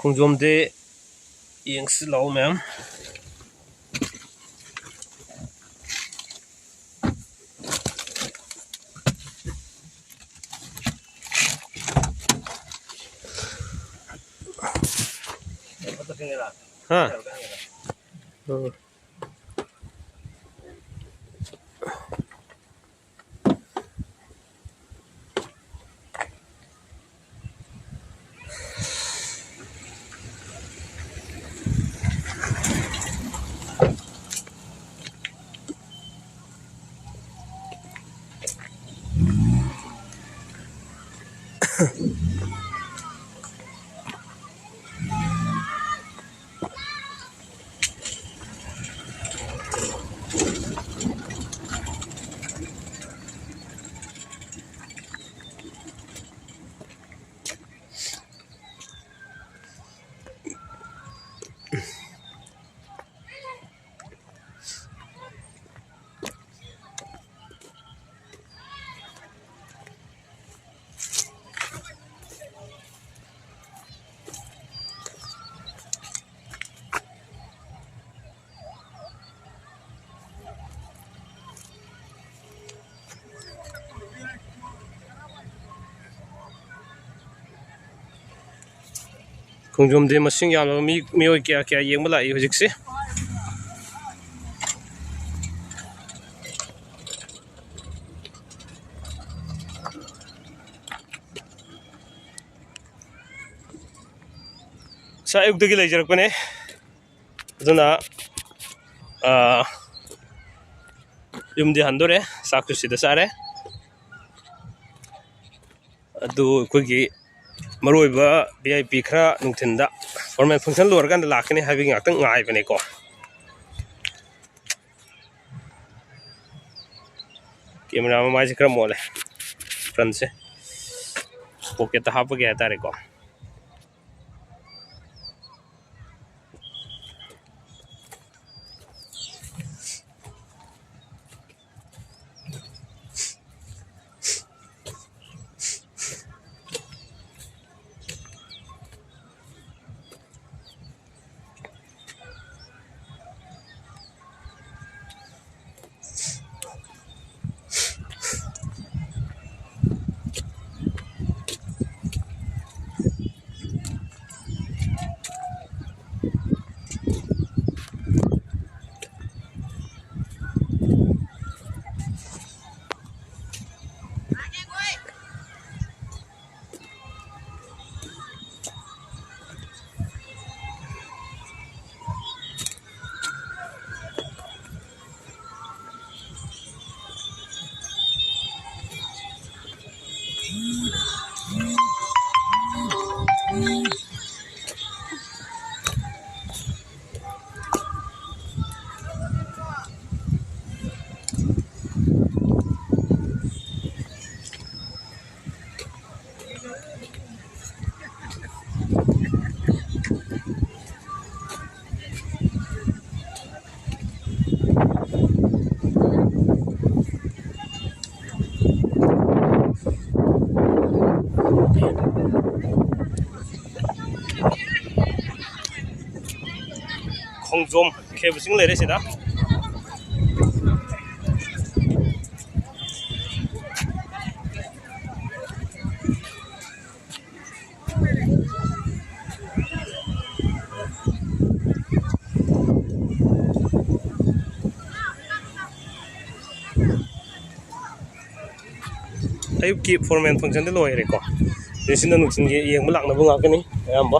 ꯈꯣꯡꯖꯣꯝꯗꯤ ꯌꯦꯡꯁꯤ ꯂꯥꯛꯑꯣ ꯃꯌꯥꯝ हाँ ꯈꯣꯡꯖꯣꯝꯗꯤ ꯃꯁꯤꯡ ꯌꯥꯝꯂꯕ ꯃꯤꯑꯣꯏ ꯀꯌꯥ ꯌꯦꯡꯕ ꯂꯥꯛꯏ ꯍꯧꯖꯤꯛꯁꯦ ꯑꯌꯨꯛꯇꯒꯤ ꯂꯩꯖꯔꯛꯄꯅꯦ ꯑꯗꯨꯅ ꯌꯨꯝꯗꯤ ꯍꯟꯗꯣꯔꯦ ꯆꯥꯛꯁꯨ ꯁꯤꯗ ꯆꯥꯔꯦ ꯑꯗꯨ ꯑꯩꯈꯣꯏꯒꯤ ꯃꯔꯨꯑꯣꯏꯕ VIP ꯈꯔ ꯅꯨꯡꯊꯤꯟꯗ ꯐꯣꯔꯃꯦꯜ ꯐꯪꯁꯟ ꯂꯣꯏꯔꯀꯥꯟꯗ ꯂꯥꯛꯀꯅꯤ ꯍꯥꯏꯕꯒꯤ ꯉꯥꯛꯇꯪ ꯉꯥꯏꯕꯅꯦꯀꯣ ꯀꯦꯃꯦꯔꯥ ꯃꯃꯥꯏꯁꯦ ꯈꯔ ꯃꯣꯠꯂꯦ ꯐ꯭ꯔꯟꯁꯦ ꯄꯣꯀꯦꯠꯇ ꯍꯥꯞꯄꯒꯦ ꯍꯥꯏꯇꯥꯔꯦꯀꯣ ꯈꯣꯡꯖꯣꯝ ꯈꯦꯕꯁꯤꯡ ꯂꯩꯔꯦ ꯁꯤꯗ ꯑꯌꯨꯛꯀꯤ ꯐꯣꯔꯃꯦꯜ ꯐꯪꯁꯟꯗ ꯂꯣꯏꯔꯦꯀꯣ ꯁꯤꯅ ꯅꯨꯡꯊꯤꯟꯒꯤ ꯌꯦꯡꯕ ꯂꯥꯛꯅꯕ ꯉꯥꯛꯇꯅꯤ ꯑꯌꯥꯝꯕ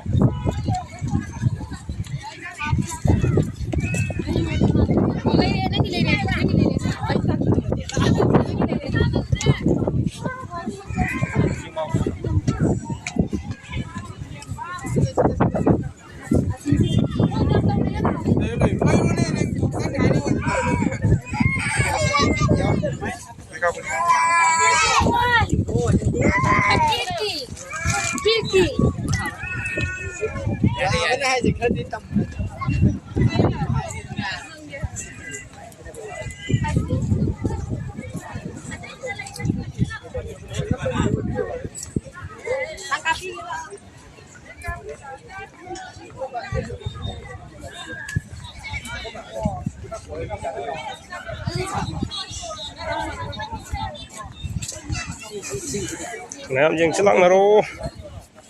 मैम यंगसलांगनारो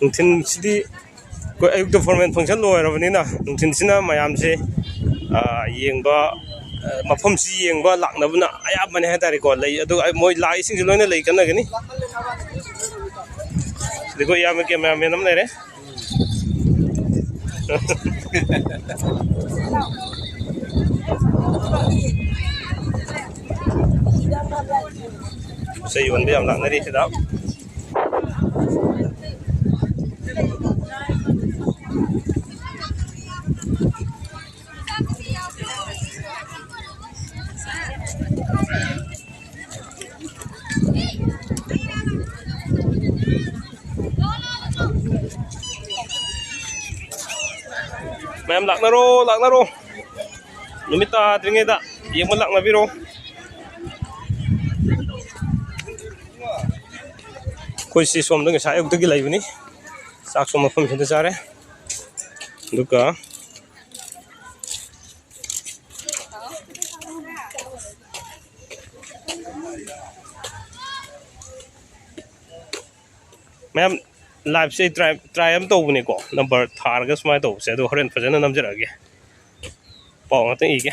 नुंथिनसिदी को अयुक्त फॉर्मल फंक्शन लोयरबनिना नुंथिनसिना मयामसे येंबा मफमसि येंबा लाकनबना अयाबने हातारे को लई अदु मोय लाइसिंग लोइना लई कनगनी देखो याम कैमरामैन हम लेरे सही बंदे हम लाना रही सिदा मैम लाकना रो नुमिता द्रिंगेदा ये मन लाकना बिरो कोई सी सोम दंग साय उगतगी लाइबनी साक सोम मफम हिंद चारे दुका मैम लाइव से ट्राई हम तौबने को नंबर थारगा सुमाय तौबसे अदो होरेन फजन नमजरगे पाव ngata ige